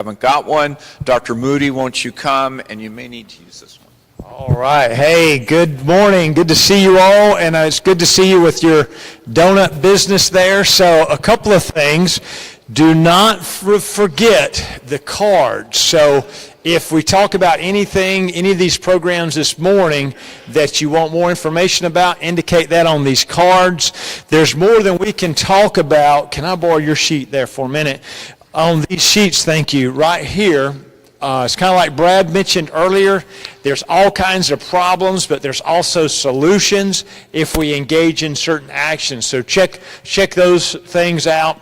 Haven't got one. Dr. Moody, won't you come? And you may need to use this one. All right. Hey, good morning. Good to see you all, and it's good to see you with your donut business there. So a couple of things. Do not forget the cards. So if we talk about anything, any of these programs this morning that you want more information about, indicate that on these cards. There's more than we can talk about. Can I borrow your sheet there for a minute? On these sheets, thank you, right here, it's kind of like Brad mentioned earlier. There's all kinds of problems, but there's also solutions if we engage in certain actions. So check those things out.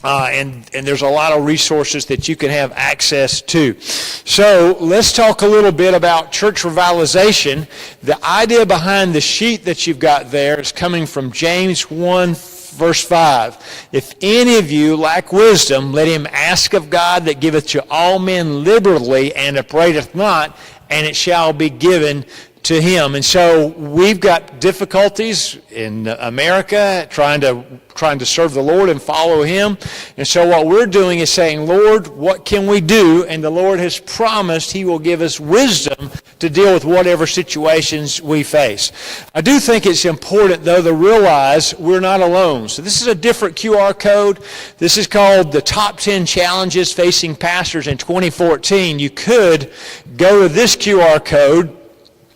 And there's a lot of resources that you can have access to. So let's talk a little bit about church revitalization. The idea behind the sheet that you've got there is coming from James 1, verse 5. If any of you lack wisdom, let him ask of God that giveth to all men liberally and upbraideth not, and it shall be given to him. And so we've got difficulties in America trying to serve the Lord and follow him. And so what we're doing is saying, Lord, what can we do? And the Lord has promised he will give us wisdom to deal with whatever situations we face. I do think it's important, though, to realize we're not alone. So this is a different QR code. This is called the Top 10 Challenges Facing Pastors in 2014. You could go to this QR code,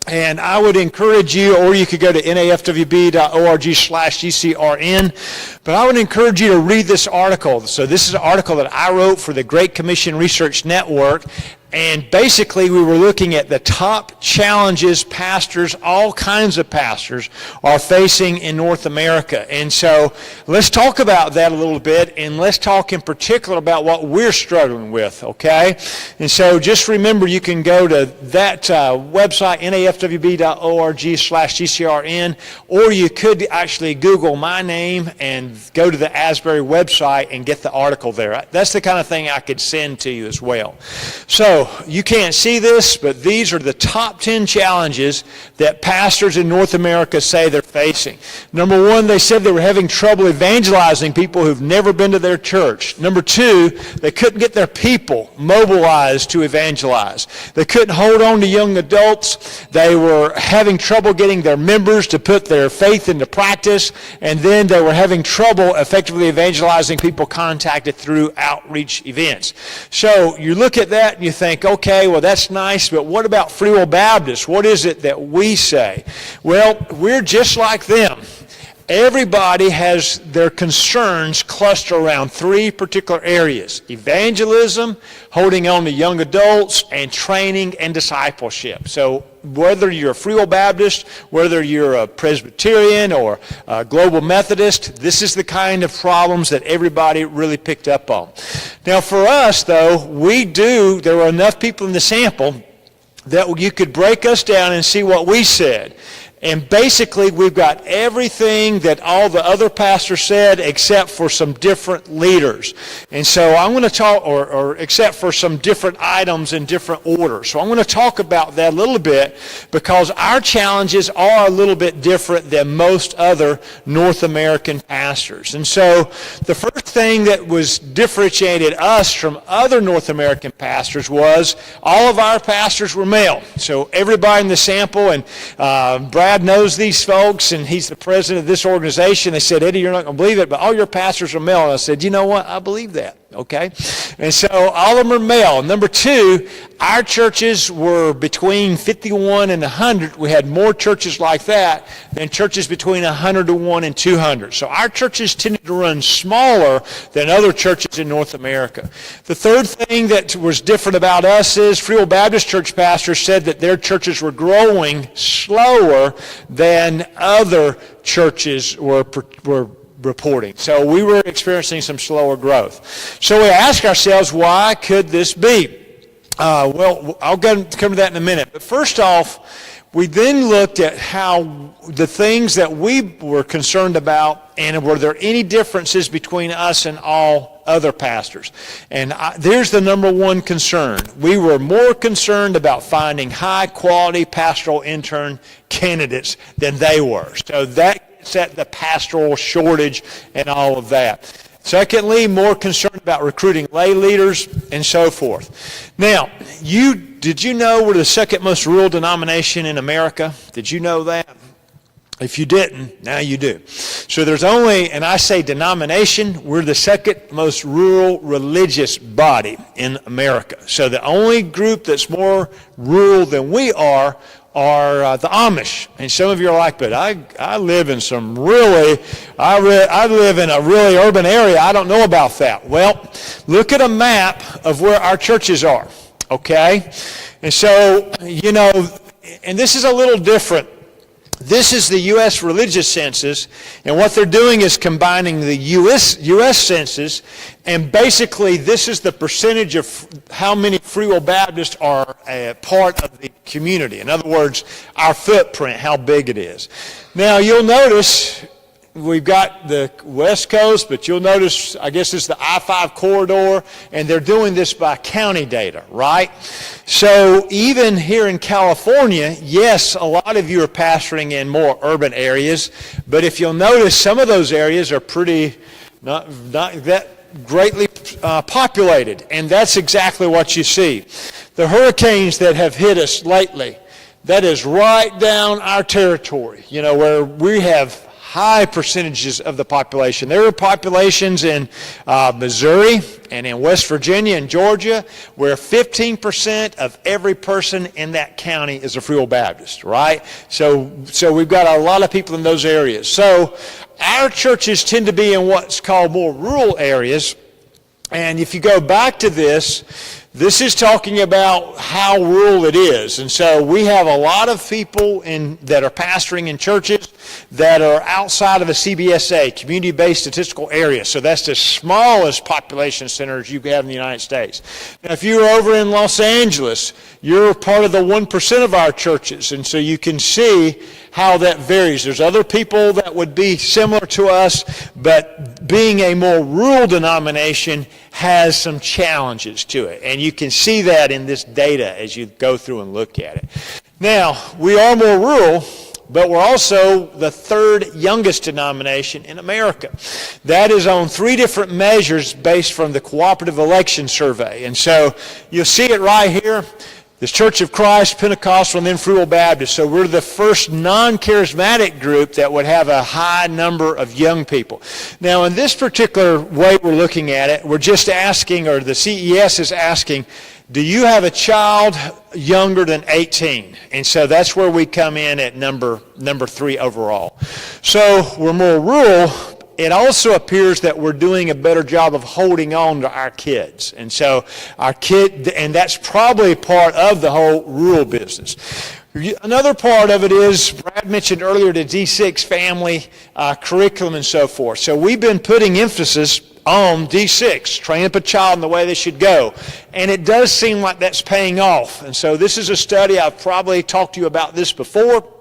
and I would encourage you, or you could go to nafwb.org/GCRN, but I would encourage you to read this article. So this is an article that I wrote for the Great Commission Research Network, and basically we were looking at the top challenges pastors, all kinds of pastors, are facing in North America. And so let's talk about that a little bit, and let's talk in particular about what we're struggling with, okay? And so just remember, you can go to that website, nafwb.org/GCRN, or you could actually Google my name and go to the Asbury website and get the article there. That's the kind of thing I could send to you as well. So you can't see this, but these are the top 10 challenges that pastors in North America say they're facing. Number one, they said they were having trouble evangelizing people who've never been to their church. Number two, they couldn't get their people mobilized to evangelize. They couldn't hold on to young adults. They were having trouble getting their members to put their faith into practice, and then they were having trouble effectively evangelizing people contacted through outreach events. So you look at that and you think, okay, well, that's nice, but what about Free Will Baptist? What is it that we say? Well, we're just like them. Everybody has their concerns cluster around three particular areas: evangelism, holding on to young adults, and training and discipleship. So whether you're a Free Will Baptist, whether you're a Presbyterian or a Global Methodist, this is the kind of problems that everybody really picked up on. Now for us, though, there were enough people in the sample that you could break us down and see what we said. And basically, we've got everything that all the other pastors said except for some different leaders. And so I'm going to talk, or except for some different items in different orders. So I'm going to talk about that a little bit because our challenges are a little bit different than most other North American pastors. And so the first thing that was differentiated us from other North American pastors was all of our pastors were male. So everybody in the sample, and Brad knows these folks, and he's the president of this organization. They said, Eddie, you're not going to believe it, but all your pastors are male. And I said, you know what? I believe that, okay? And so all of them are male. Number two, our churches were between 51 and 100. We had more churches like that than churches between 101 and 200. So our churches tended to run smaller than other churches in North America. The third thing that was different about us is Free Will Baptist Church pastors said that their churches were growing slower than other churches were reporting. So we were experiencing some slower growth. So we asked ourselves, why could this be? Well, I'll come to that in a minute. But first off, we then looked at how the things that we were concerned about, and were there any differences between us and all other pastors. And there's the number one concern. We were more concerned about finding high-quality pastoral intern candidates than they were. So that gets at the pastoral shortage and all of that. Secondly, more concerned about recruiting lay leaders and so forth. Now, did you know we're the second most rural denomination in America? Did you know that? If you didn't, now you do. So there's only, and I say denomination, we're the second most rural religious body in America. So the only group that's more rural than we are the Amish. And some of you are like, but I live in some really, I live in a really urban area. I don't know about that. Well, look at a map of where our churches are, okay? And so, and this is a little different. This is the U.S. religious census, and what they're doing is combining the U.S. census, and basically this is the percentage of how many Free Will Baptists are a part of the community. In other words, our footprint, how big it is. Now you'll notice we've got the West Coast, but you'll notice, I guess it's the I-5 corridor, and they're doing this by county data, right? So even here in California, yes, a lot of you are pastoring in more urban areas, but if you'll notice, some of those areas are pretty, not that greatly populated, and that's exactly what you see. The hurricanes that have hit us lately, that is right down our territory, where we have high percentages of the population. There are populations in Missouri and in West Virginia and Georgia where 15% of every person in that county is a Free Will Baptist, right? So we've got a lot of people in those areas. So our churches tend to be in what's called more rural areas. And if you go back to this is talking about how rural it is. And so we have a lot of people that are pastoring in churches that are outside of a CBSA, community-based statistical area. So that's the smallest population centers you have in the United States. Now, if you're over in Los Angeles, you're part of the 1% of our churches. And so you can see how that varies. There's other people that would be similar to us, but being a more rural denomination has some challenges to it. And you can see that in this data as you go through and look at it. Now, we are more rural, but we're also the third youngest denomination in America. That is on 3 different measures based from the Cooperative Election Survey. And so you'll see it right here. This Church of Christ, Pentecostal, and then Free Will Baptist. So we're the first non-charismatic group that would have a high number of young people. Now, in this particular way we're looking at it, we're just asking, or the CES is asking, do you have a child younger than 18? And so that's where we come in at number 3 overall. So we're more rural. It also appears that we're doing a better job of holding on to our kids. And so and that's probably part of the whole rural business. Another part of it is, Brad mentioned earlier, the D6 family curriculum and so forth. So we've been putting emphasis on D6, train up a child in the way they should go. And it does seem like that's paying off. And so this is a study, I've probably talked to you about this before,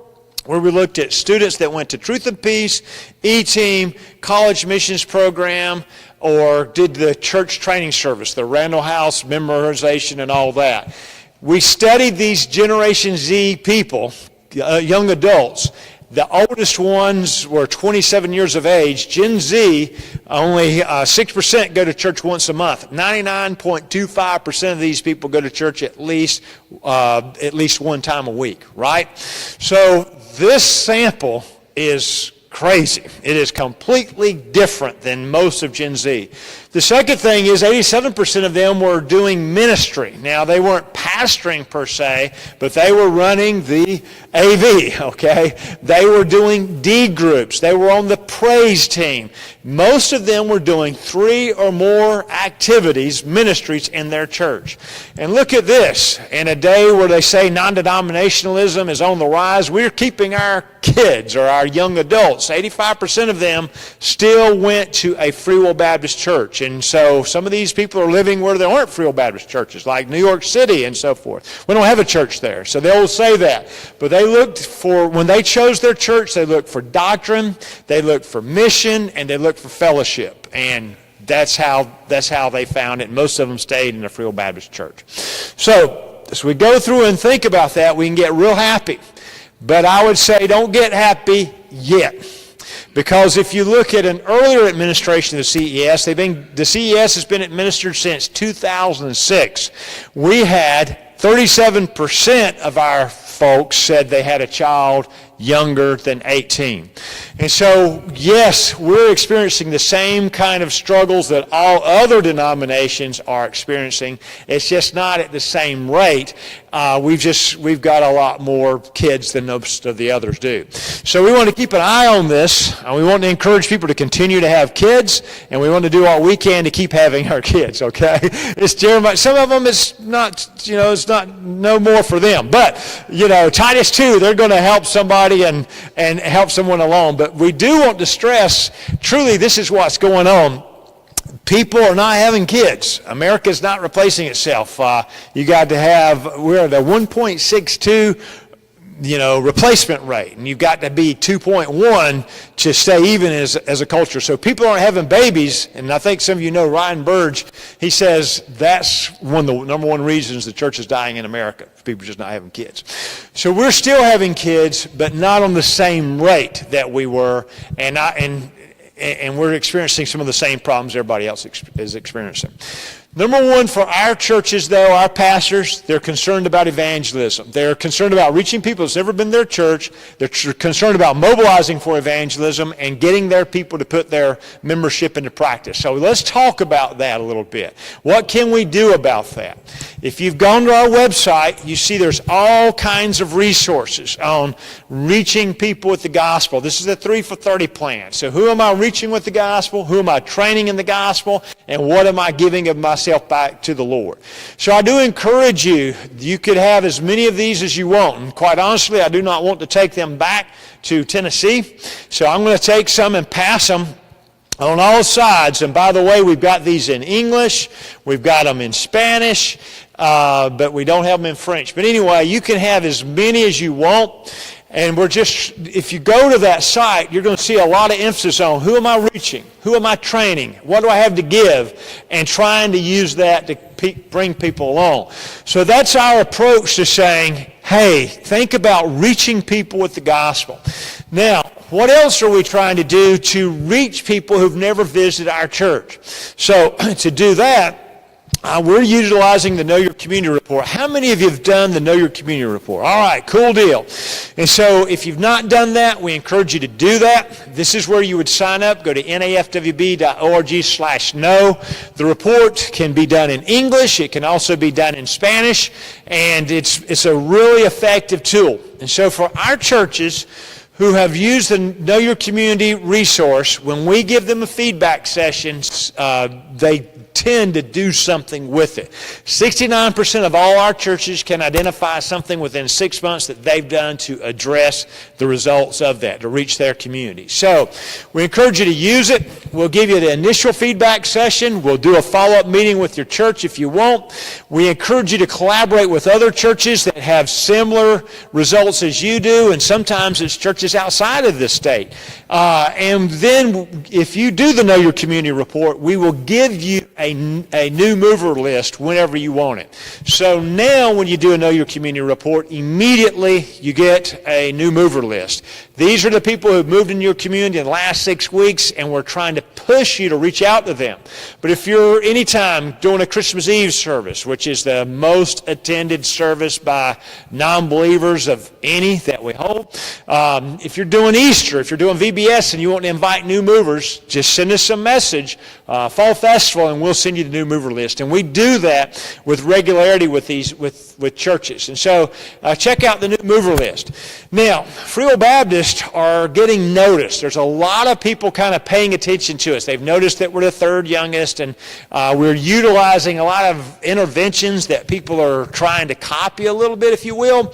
where we looked at students that went to Truth and Peace, E-Team, College Missions Program, or did the church training service, the Randall House memorization and all that. We studied these Generation Z people, young adults. The oldest ones were 27 years of age. Gen Z, only 6% go to church once a month. 99.25% of these people go to church at least one time a week, right? So this sample is crazy. It is completely different than most of Gen Z. The second thing is 87% of them were doing ministry. Now, they weren't pastoring per se, but they were running the AV, okay? They were doing D groups. They were on the praise team. Most of them were doing 3 or more activities, ministries in their church. And look at this. In a day where they say non-denominationalism is on the rise, we're keeping our kids or our young adults. 85% of them still went to a Free Will Baptist church. And so some of these people are living where there aren't Free Will Baptist churches, like New York City and so forth. We don't have a church there, so they'll say that. But they looked for, when they chose their church, they looked for doctrine, they looked for mission, and they looked for fellowship. And that's how they found it. Most of them stayed in a Free Will Baptist church. So as we go through and think about that, we can get real happy. But I would say don't get happy yet. Because if you look at an earlier administration of the CES has been administered since 2006. We had 37% of our folks said they had a child younger than 18. And so, yes, we're experiencing the same kind of struggles that all other denominations are experiencing. It's just not at the same rate. We've got a lot more kids than most of the others do. So we want to keep an eye on this. We want to encourage people to continue to have kids, and we want to do all we can to keep having our kids, okay? It's Jeremiah. Some of them it's not no more for them. But, Titus 2, they're going to help somebody and help someone along. But we do want to stress, truly, this is what's going on. People are not having kids. America's not replacing itself. You got to have, we're at a 1.62 replacement rate, and you've got to be 2.1 to stay even as a culture. So people aren't having babies, and I think some of you know Ryan Burge. He says that's one of the number one reasons the church is dying in America. People just not having kids. So we're still having kids, but not on the same rate that we were, and we're experiencing some of the same problems everybody else is experiencing. Number one, for our churches, though, our pastors, they're concerned about evangelism. They're concerned about reaching people that's never been to their church. They're concerned about mobilizing for evangelism and getting their people to put their membership into practice. So let's talk about that a little bit. What can we do about that? If you've gone to our website, you see there's all kinds of resources on reaching people with the gospel. This is the 3 for 30 plan. So who am I reaching with the gospel? Who am I training in the gospel? And what am I giving of myself back to the Lord? So I do encourage you, you could have as many of these as you want. And quite honestly, I do not want to take them back to Tennessee. So I'm going to take some and pass them on all sides. And by the way, we've got these in English. We've got them in Spanish, but we don't have them in French. But anyway, you can have as many as you want. And if you go to that site, you're going to see a lot of emphasis on who am I reaching? Who am I training? What do I have to give? And trying to use that to bring people along. So that's our approach to saying, hey, think about reaching people with the gospel. Now, what else are we trying to do to reach people who've never visited our church? So to do that, we're utilizing the Know Your Community Report. How many of you have done the Know Your Community Report? All right, cool deal. And so if you've not done that, we encourage you to do that. This is where you would sign up. Go to nafwb.org/know. The report can be done in English. It can also be done in Spanish. And it's a really effective tool. And so for our churches who have used the Know Your Community resource, when we give them a feedback session, they tend to do something with it. 69% of all our churches can identify something within 6 months that they've done to address the results of that, to reach their community. So we encourage you to use it. We'll give you the initial feedback session. We'll do a follow-up meeting with your church if you want. We encourage you to collaborate with other churches that have similar results as you do, and sometimes it's churches outside of this state. And then if you do the Know Your Community Report, we will give you a new mover list whenever you want it. So now when you do a Know Your Community Report, immediately you get a new mover list. These are the people who've moved in your community in the last 6 weeks, and we're trying to push you to reach out to them. But if you're anytime doing a Christmas Eve service, which is the most attended service by non-believers of any that we hold, if you're doing Easter, if you're doing VBS and you want to invite new movers, just send us a message, Fall Festival, and we'll send you the new mover list. And we do that with regularity with churches. And so check out the new mover list. Now, Free Will Baptists are getting noticed. There's a lot of people kind of paying attention to us. They've noticed that we're the third youngest, and we're utilizing a lot of interventions that people are trying to copy a little bit, if you will.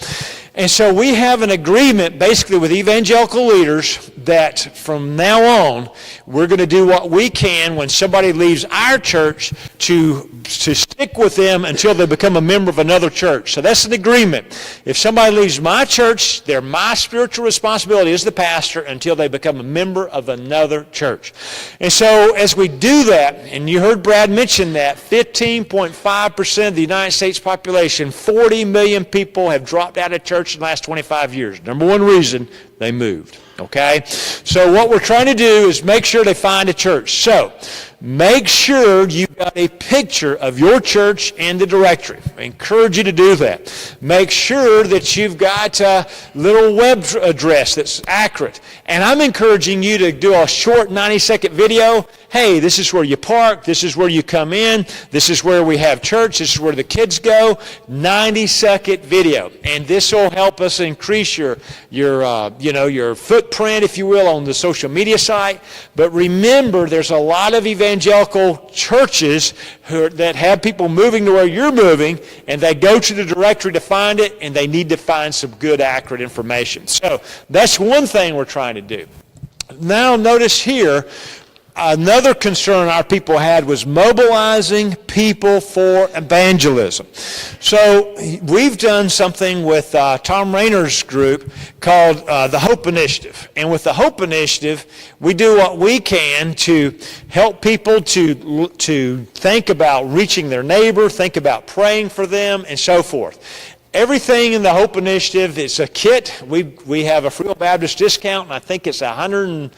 And so we have an agreement basically with evangelical leaders that from now on, we're going to do what we can when somebody leaves our church to stick with them until they become a member of another church. So that's an agreement. If somebody leaves my church, they're my spiritual responsibility as the pastor until they become a member of another church. And so as we do that, and you heard Brad mention that, 15.5% of the United States population, 40 million people have dropped out of church church in the last 25 years. Number one reason, they moved. Okay? So what we're trying to do is make sure they find a church. So make sure you've got a picture of your church in the directory. I encourage you to do that. Make sure that you've got a little web address that's accurate. And I'm encouraging you to do a short 90-second video. Hey, this is where you park. This is where you come in. This is where we have church. This is where the kids go. 90-second video. And this will help us increase your footprint, if you will, on the social media site. But remember, there's a lot of evangelical churches that have people moving to where you're moving, and they go to the directory to find it, and they need to find some good, accurate information. So that's one thing we're trying to do. Now notice here, another concern our people had was mobilizing people for evangelism. So we've done something with Tom Rayner's group called the Hope Initiative. And with the Hope Initiative, we do what we can to help people to think about reaching their neighbor, think about praying for them, and so forth. Everything in the Hope Initiative is a kit. We have a Free Will Baptist discount, and I think it's $147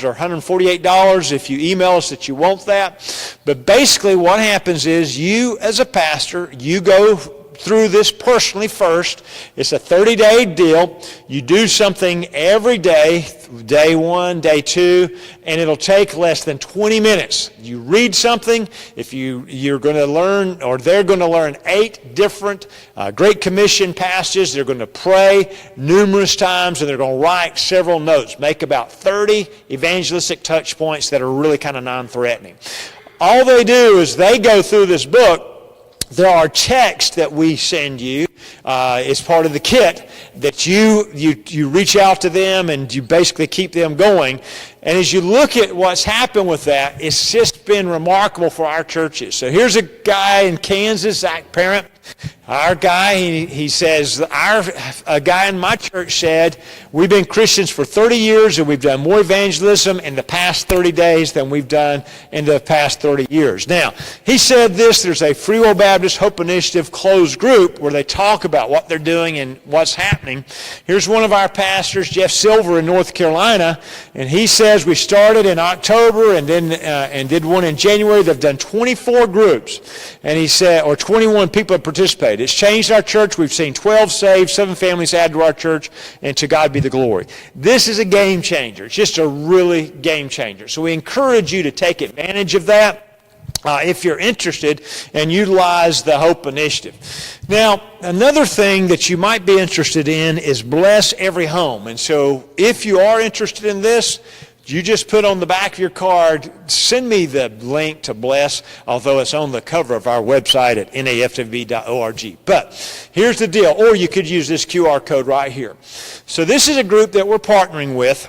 or $148 if you email us that you want that. But basically what happens is you, as a pastor, you go through this personally first. It's a 30-day deal. You do something every day, day one, day two, and it'll take less than 20 minutes. You read something. If you're going to learn, or they're going to learn 8 different Great Commission passages. They're going to pray numerous times, and they're going to write several notes. Make about 30 evangelistic touch points that are really kind of non-threatening. All they do is they go through this book. There are texts that we send you as part of the kit that you reach out to them and you basically keep them going. And as you look at what's happened with that, it's just been remarkable for our churches. So here's a guy in Kansas, Zach Parent. Our guy, he says, a guy in my church said, we've been Christians for 30 years and we've done more evangelism in the past 30 days than we've done in the past 30 years. Now, he said this, there's a Free Will Baptist Hope Initiative closed group where they talk about what they're doing and what's happening. Here's one of our pastors, Jeff Silver in North Carolina, and he says we started in October and then did one in January. They've done 24 groups, and he said, or 21 people have participated. It's changed our church. We've seen 12 saved, 7 families added to our church, and to God be the glory. This is a game changer. It's just a really game changer. So we encourage you to take advantage of that if you're interested and utilize the Hope Initiative. Now, another thing that you might be interested in is Bless Every Home. And so if you are interested in this, you just put on the back of your card, send me the link to Bless, although it's on the cover of our website at naftv.org. But here's the deal, or you could use this QR code right here. So this is a group that we're partnering with,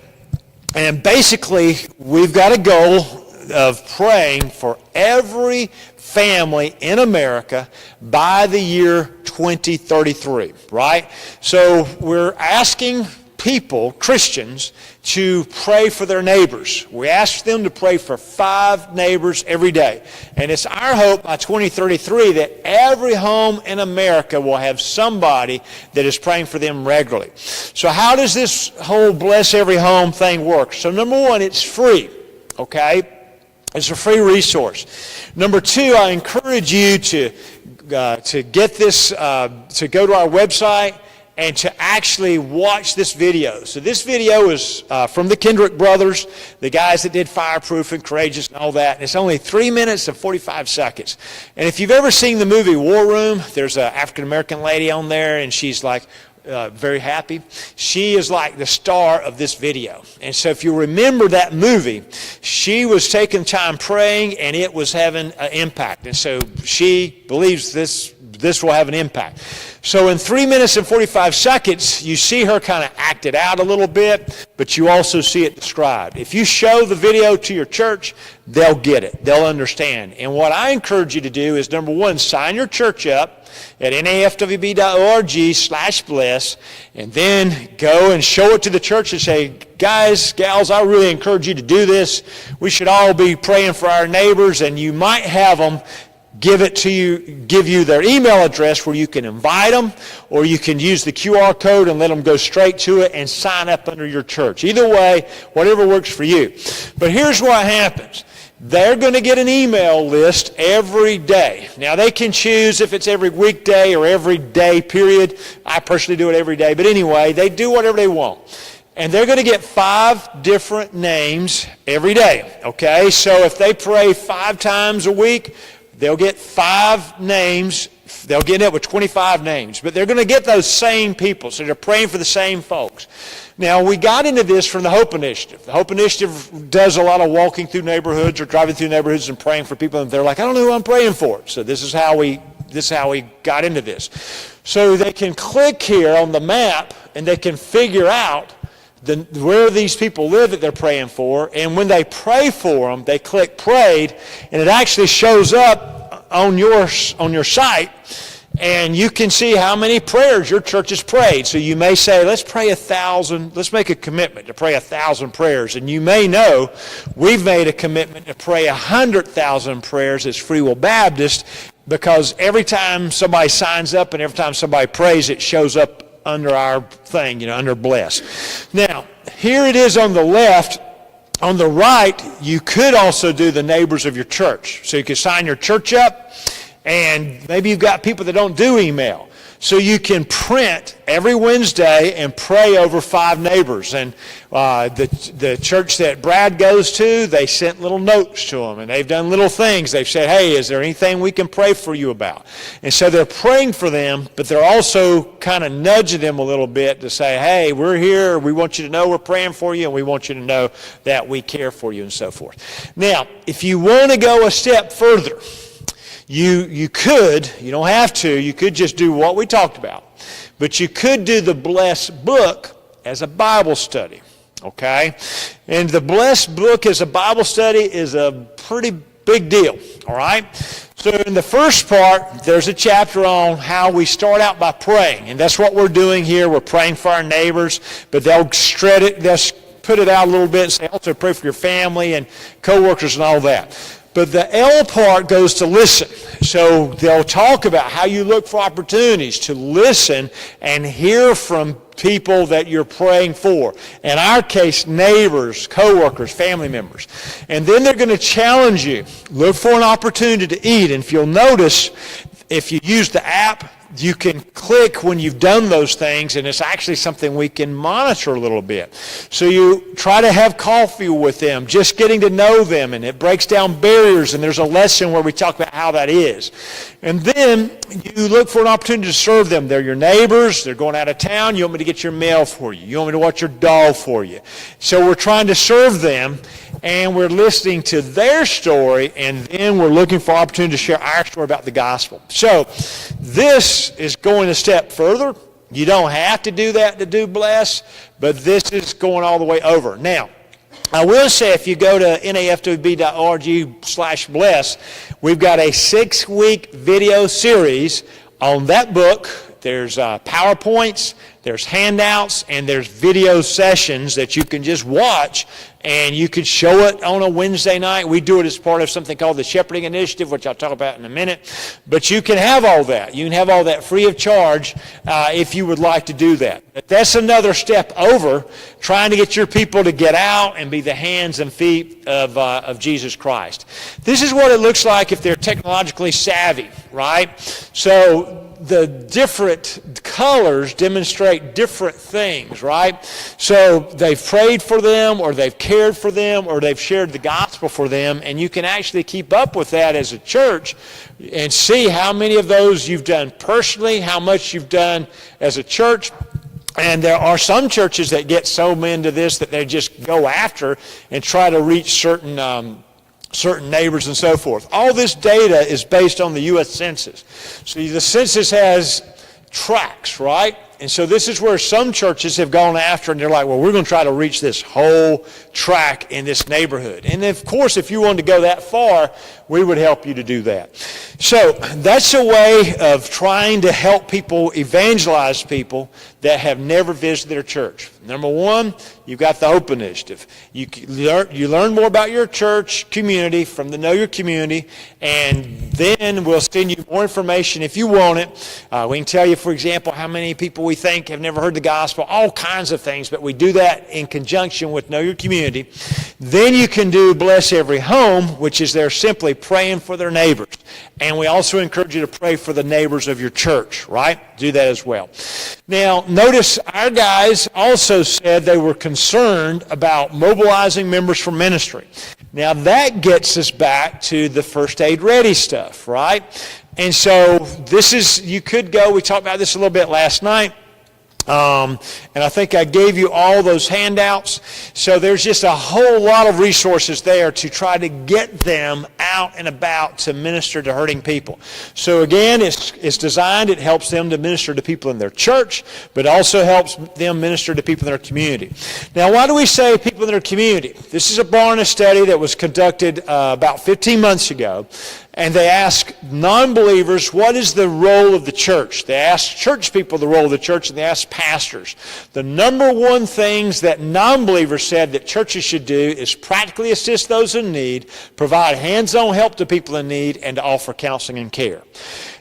and basically we've got a goal of praying for every family in America by the year 2033, right? So we're asking people, Christians, to pray for their neighbors. We ask them to pray for 5 neighbors every day. And it's our hope by 2033 that every home in America will have somebody that is praying for them regularly. So how does this whole Bless Every Home thing work? So number one, it's free, okay? It's a free resource. Number two, I encourage you to get this, to go to our website and to actually watch this video. So this video is from the Kendrick brothers, the guys that did Fireproof and Courageous and all that. And it's only 3 minutes and 45 seconds. And if you've ever seen the movie War Room, there's an African-American lady on there, and she's like very happy. She is like the star of this video. And so if you remember that movie, she was taking time praying, and it was having an impact. And so she believes this will have an impact. So in 3 minutes and 45 seconds, you see her kind of act it out a little bit, but you also see it described. If you show the video to your church, they'll get it. They'll understand. And what I encourage you to do is, number one, sign your church up at naftwb.org/bless, and then go and show it to the church and say, guys, gals, I really encourage you to do this. We should all be praying for our neighbors, and you might have them give you their email address where you can invite them, or you can use the QR code and let them go straight to it and sign up under your church. Either way, whatever works for you. But here's what happens. They're going to get an email list every day. Now, they can choose if it's every weekday or every day period. I personally do it every day. But anyway, they do whatever they want. And they're going to get 5 different names every day. Okay? So if they pray 5 times a week, they'll get 5 names. They'll get it with 25 names. But they're going to get those same people. So they're praying for the same folks. Now, we got into this from the Hope Initiative. The Hope Initiative does a lot of walking through neighborhoods or driving through neighborhoods and praying for people, and they're like, I don't know who I'm praying for. So this is how we got into this. So they can click here on the map, and they can figure out where these people live that they're praying for, and when they pray for them, they click Prayed, and it actually shows up on your site. And you can see how many prayers your church has prayed. So you may say, let's pray 1,000. Let's make a commitment to pray 1,000 prayers. And you may know we've made a commitment to pray 100,000 prayers as Free Will Baptist, because every time somebody signs up and every time somebody prays, it shows up under our thing, under Bless. Now, here it is on the left. On the right, you could also do the neighbors of your church. So you could sign your church up. And maybe you've got people that don't do email. So you can print every Wednesday and pray over 5 neighbors. And the church that Brad goes to, they sent little notes to them. And they've done little things. They've said, hey, is there anything we can pray for you about? And so they're praying for them, but they're also kind of nudging them a little bit to say, hey, we're here. We want you to know we're praying for you, and we want you to know that we care for you, and so forth. Now, if you want to go a step further, you could, you don't have to, you could just do what we talked about. But you could do the Bless book as a Bible study, okay? And the Bless book as a Bible study is a pretty big deal, all right? So in the first part, there's a chapter on how we start out by praying. And that's what we're doing here. We're praying for our neighbors, but they'll shred it, they'll put it out a little bit and say, also pray for your family and coworkers and all that. But the L part goes to listen. So they'll talk about how you look for opportunities to listen and hear from people that you're praying for. In our case, neighbors, coworkers, family members. And then they're going to challenge you. Look for an opportunity to eat. And if you'll notice, if you use the app, you can click when you've done those things, and it's actually something we can monitor a little bit. So you try to have coffee with them, just getting to know them, and it breaks down barriers, and there's a lesson where we talk about how that is. And then you look for an opportunity to serve them. They're your neighbors. They're going out of town. You want me to get your mail for you. You want me to watch your dog for you. So we're trying to serve them, and we're listening to their story, and then we're looking for opportunity to share our story about the gospel. So this is going a step further. You don't have to do that to do Bless, but this is going all the way over. Now, I will say if you go to nafwb.org/bless, we've got a 6-week video series on that book. There's PowerPoints, there's handouts, and there's video sessions that you can just watch, and you could show it on a Wednesday night. We do it as part of something called the Shepherding Initiative, which I'll talk about in a minute. But you can have all that. You can have all that free of charge if you would like to do that. But that's another step over trying to get your people to get out and be the hands and feet of Jesus Christ. This is what it looks like if they're technologically savvy, right? So the different colors demonstrate different things, right? So they've prayed for them, or they've cared for them, or they've shared the gospel for them, and you can actually keep up with that as a church and see how many of those you've done personally, how much you've done as a church. And there are some churches that get so into this that they just go after and try to reach certain neighbors and so forth. All this data is based on the U.S. Census. So the census has tracts, right? And so this is where some churches have gone after, and they're like, well, we're going to try to reach this whole tract in this neighborhood. And of course, if you wanted to go that far, we would help you to do that. So that's a way of trying to help people, evangelize people that have never visited their church. Number one, you've got the Hope Initiative. You learn more about your church community from the Know Your Community, and then we'll send you more information if you want it. We can tell you, for example, how many people we think have never heard the gospel, all kinds of things, but we do that in conjunction with Know Your Community. Then you can do Bless Every Home, which is they're simply praying for their neighbors. And we also encourage you to pray for the neighbors of your church, right? Do that as well. Now, notice our guys also said they were concerned about mobilizing members for ministry. Now, that gets us back to the first aid ready stuff, right? And so this is, you could go, we talked about this a little bit last night. And I think I gave you all those handouts. So there's just a whole lot of resources there to try to get them out and about to minister to hurting people. So again, it's designed, it helps them to minister to people in their church, but also helps them minister to people in their community. Now, why do we say people in their community? This is a Barna study that was conducted about 15 months ago. And they ask non-believers, what is the role of the church? They ask church people the role of the church, and they ask pastors. The number one things that non-believers said that churches should do is practically assist those in need, provide hands-on help to people in need, and to offer counseling and care.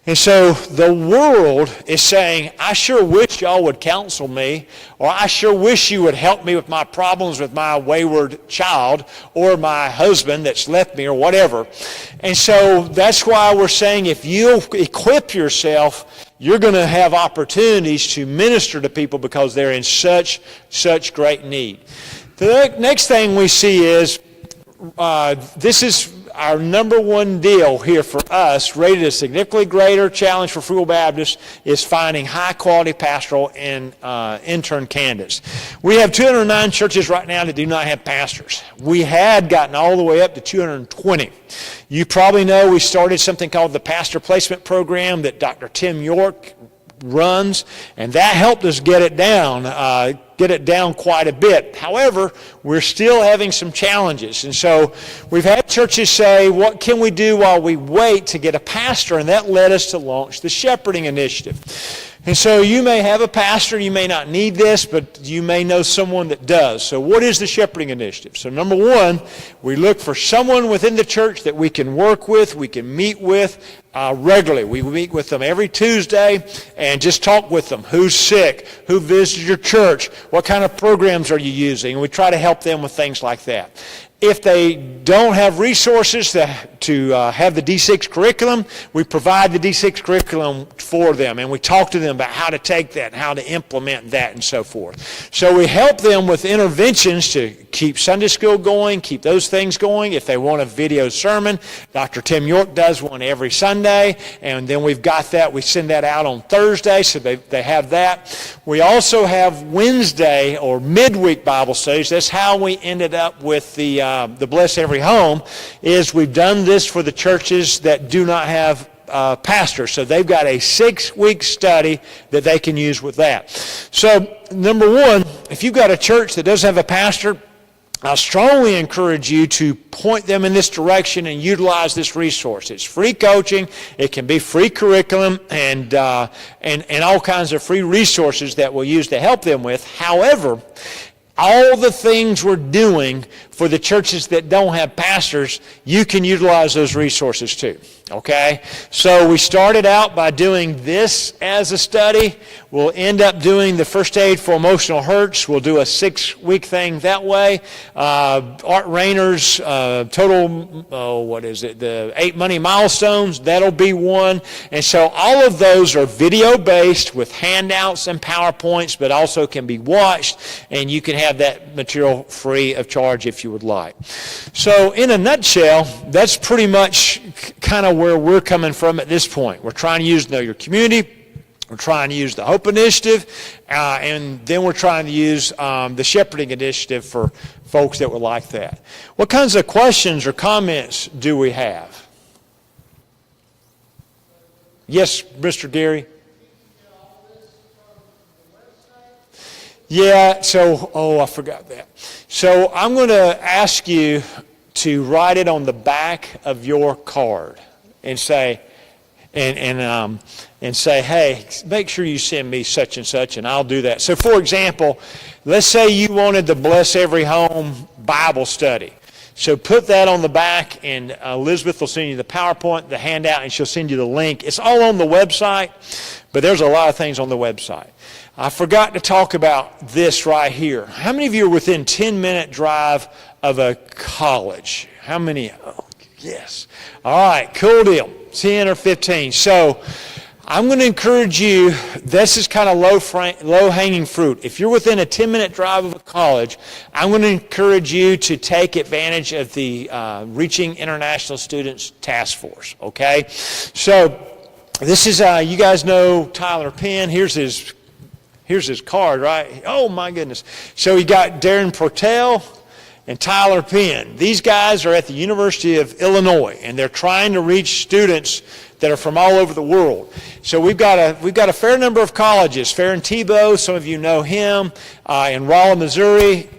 And so the world is saying, I sure wish y'all would counsel me, or I sure wish you would help me with my problems with my wayward child, or my husband that's left me, or whatever. And so that's why we're saying if you equip yourself, you're going to have opportunities to minister to people because they're in such great need. The next thing we see is, this is our number one deal here for us, rated a significantly greater challenge for Frugal Baptist, is finding high-quality pastoral and intern candidates. We have 209 churches right now that do not have pastors. We had gotten all the way up to 220. You probably know we started something called the Pastor Placement Program that Dr. Tim York runs, and that helped us get it down quite a bit. However, we're still having some challenges. And so we've had churches say, what can we do while we wait to get a pastor? And that led us to launch the Shepherding Initiative. And so you may have a pastor, you may not need this, but you may know someone that does. So what is the Shepherding Initiative? So number one, we look for someone within the church that we can work with, we can meet with regularly. We meet with them every Tuesday and just talk with them. Who's sick? Who visits your church? What kind of programs are you using? And we try to help them with things like that. If they don't have resources to have the D6 curriculum, we provide the D6 curriculum for them, and we talk to them about how to take that and how to implement that and so forth. So we help them with interventions to keep Sunday school going, keep those things going. If they want a video sermon, Dr. Tim York does one every Sunday, and then we've got that. We send that out on Thursday, so they have that. We also have Wednesday or midweek Bible studies. That's how we ended up with the Bless Every Home, is we've done this for the churches that do not have pastors. So they've got a 6-week study that they can use with that. So number one, if you've got a church that doesn't have a pastor, I strongly encourage you to point them in this direction and utilize this resource. It's free coaching, it can be free curriculum, and all kinds of free resources that we'll use to help them with. However, all the things we're doing for the churches that don't have pastors, you can utilize those resources too. Okay? So we started out by doing this as a study. We'll end up doing the first aid for emotional hurts. We'll do a 6-week thing that way. Art Rayner's the 8 money milestones, that'll be one. And so all of those are video-based with handouts and PowerPoints, but also can be watched, and you can have that material free of charge if you would like. So in a nutshell, that's pretty much kind of where we're coming from at this point. We're trying to use Know Your Community. We're trying to use the Hope Initiative, and then we're trying to use the Shepherding Initiative for folks that would like that. What kinds of questions or comments do we have? Yes, Mr. Gary? Yeah, so, I forgot that. So I'm going to ask you to write it on the back of your card and say, and say, hey, make sure you send me such and such, and I'll do that. So, for example, let's say you wanted the Bless Every Home Bible study. So put that on the back, and Elizabeth will send you the PowerPoint, the handout, and she'll send you the link. It's all on the website, but there's a lot of things on the website. I forgot to talk about this right here. How many of you are within 10-minute drive of a college? How many? Oh, yes. All right, cool deal. 10 or 15. So I'm going to encourage you, this is kind of low-hanging fruit. If you're within a 10-minute drive of a college, I'm going to encourage you to take advantage of the Reaching International Students Task Force, okay? So this is, you guys know Tyler Penn. Here's his card, right? Oh, my goodness. So you got Darren Portell and Tyler Penn. These guys are at the University of Illinois, and they're trying to reach students that are from all over the world. So we've got a fair number of colleges. Farron Tebow, some of you know him, in Rolla, Missouri.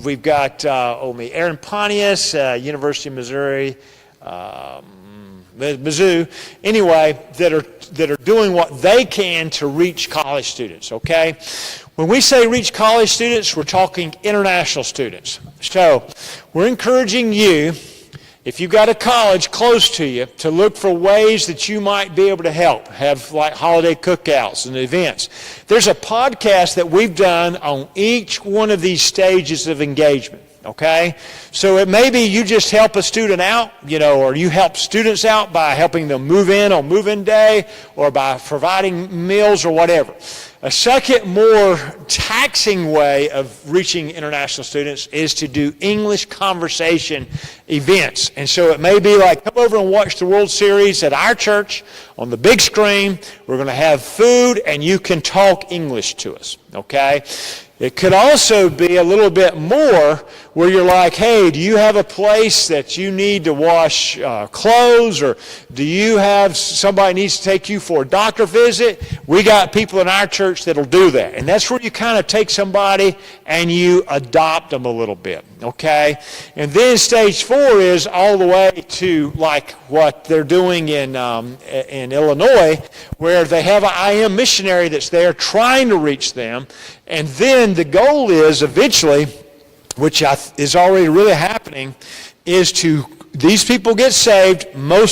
We've got Aaron Pontius, University of Missouri, Mizzou. Anyway, that are doing what they can to reach college students. Okay. When we say reach college students, we're talking international students. So we're encouraging you, if you've got a college close to you, to look for ways that you might be able to help, have like holiday cookouts and events. There's a podcast that we've done on each one of these stages of engagement. Okay? So it may be you just help a student out, or you help students out by helping them move in on move-in day or by providing meals or whatever. A second, more taxing way of reaching international students is to do English conversation events. And so it may be like, come over and watch the World Series at our church on the big screen. We're going to have food, and you can talk English to us, okay? It could also be a little bit more where you're like, hey, do you have a place that you need to wash clothes, or do you have somebody needs to take you for a doctor visit? We got people in our church that'll do that. And that's where you kind of take somebody and you adopt them a little bit, okay? And then stage 4 is all the way to like what they're doing in Illinois, where they have an IM missionary that's there trying to reach them. And then the goal is eventually, which is already really happening, is to these people get saved. More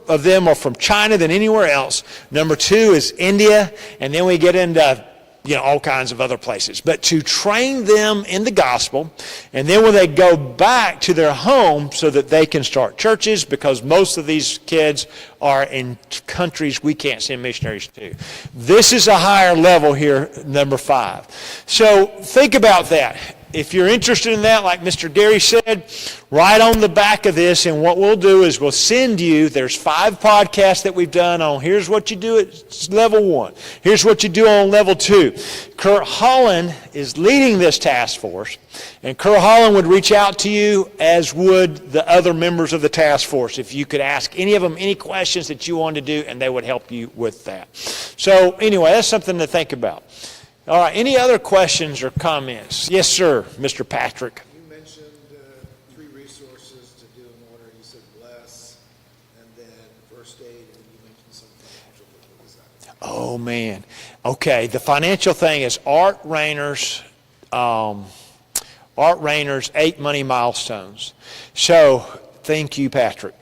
of them are from China than anywhere else. Number 2 is India, and then we get into all kinds of other places. But to train them in the gospel, and then when they go back to their home so that they can start churches, because most of these kids are in countries we can't send missionaries to. This is a higher level here, number 5. So think about that. If you're interested in that, like Mr. Gary said, write on the back of this, and what we'll do is we'll send you, there's 5 podcasts that we've done on here's what you do at level 1. Here's what you do on level 2. Kurt Holland is leading this task force, and Kurt Holland would reach out to you, as would the other members of the task force, if you could ask any of them any questions that you wanted to do, and they would help you with that. So anyway, that's something to think about. All right, any other questions or comments? Yes, sir, Mr. Patrick. You mentioned 3 resources to do in order. You said bless, and then first aid, and you mentioned some financial. What was that? Oh, man. Okay, the financial thing is Art Rayner's 8 Money Milestones. So, thank you, Patrick.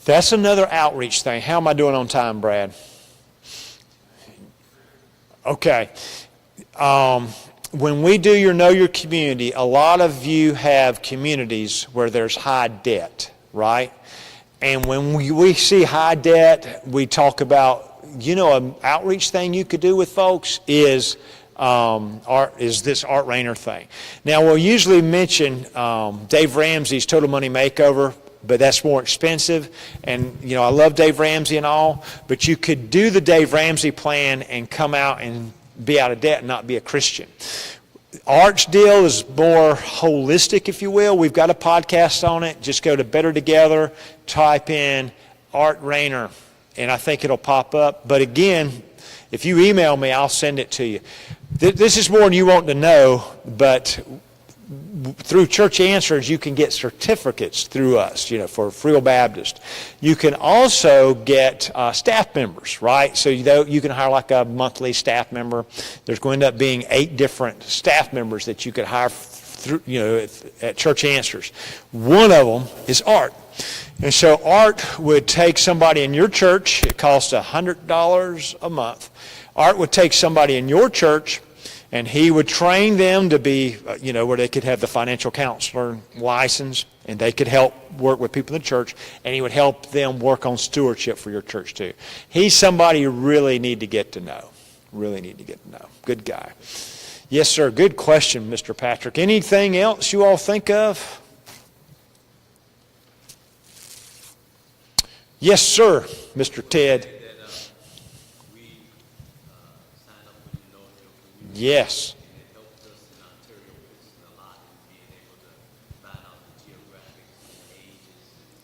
That's another outreach thing. How am I doing on time, Brad? Okay. When we do your Know Your Community, a lot of you have communities where there's high debt, right? And when we see high debt, we talk about, an outreach thing you could do with folks is this Art Rayner thing. Now, we'll usually mention Dave Ramsey's Total Money Makeover, but that's more expensive. And, I love Dave Ramsey and all, but you could do the Dave Ramsey plan and come out and be out of debt and not be a Christian. Art's deal is more holistic, if you will. We've got a podcast on it. Just go to Better Together, type in Art Rayner, and I think it'll pop up. But again, if you email me, I'll send it to you. This is more than you want to know, but through Church Answers, you can get certificates through us, for Free Baptist. You can also get staff members, right? So you can hire like a monthly staff member. There's going to end up being 8 different staff members that you could hire through, at Church Answers. One of them is Art. And so Art would take somebody in your church. It costs $100 a month. Art would take somebody in your church, and he would train them to be, where they could have the financial counselor license, and they could help work with people in the church, and he would help them work on stewardship for your church too. He's somebody you really need to get to know. Really need to get to know. Good guy. Yes, sir. Good question, Mr. Patrick. Anything else you all think of? Yes, sir, Mr. Ted. Yes.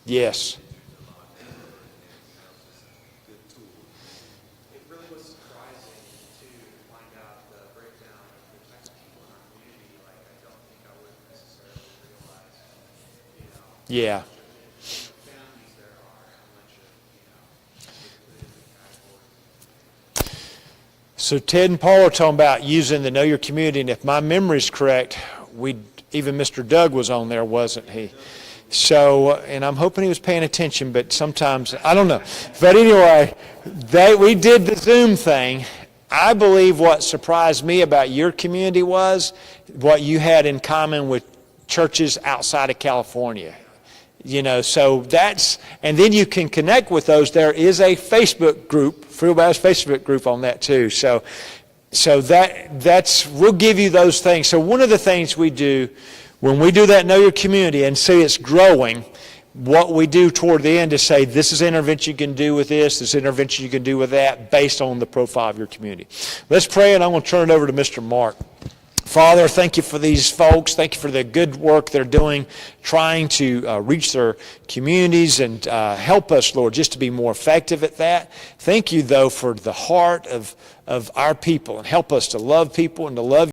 Yes. It really was surprising to find out the breakdown of the types of people in our community. Like, I don't think I would necessarily realize, Yeah. families there are, how much of, So Ted and Paul are talking about using the Know Your Community, and if my memory's correct, even Mr. Doug was on there, wasn't he? So, and I'm hoping he was paying attention, but sometimes, I don't know. But anyway, we did the Zoom thing. I believe what surprised me about your community was what you had in common with churches outside of California. So that's, and then you can connect with those. There is a Facebook group, Free Baptist Facebook group on that too. So that's, we'll give you those things. So one of the things we do when we do that Know Your Community and see it's growing, what we do toward the end is say, this is intervention you can do with this intervention you can do with that, based on the profile of your community. Let's pray, and I'm going to turn it over to Mr. Mark. Father, thank you for these folks. Thank you for the good work they're doing, trying to reach their communities, and help us, Lord, just to be more effective at that. Thank you, though, for the heart of our people, and help us to love people and to love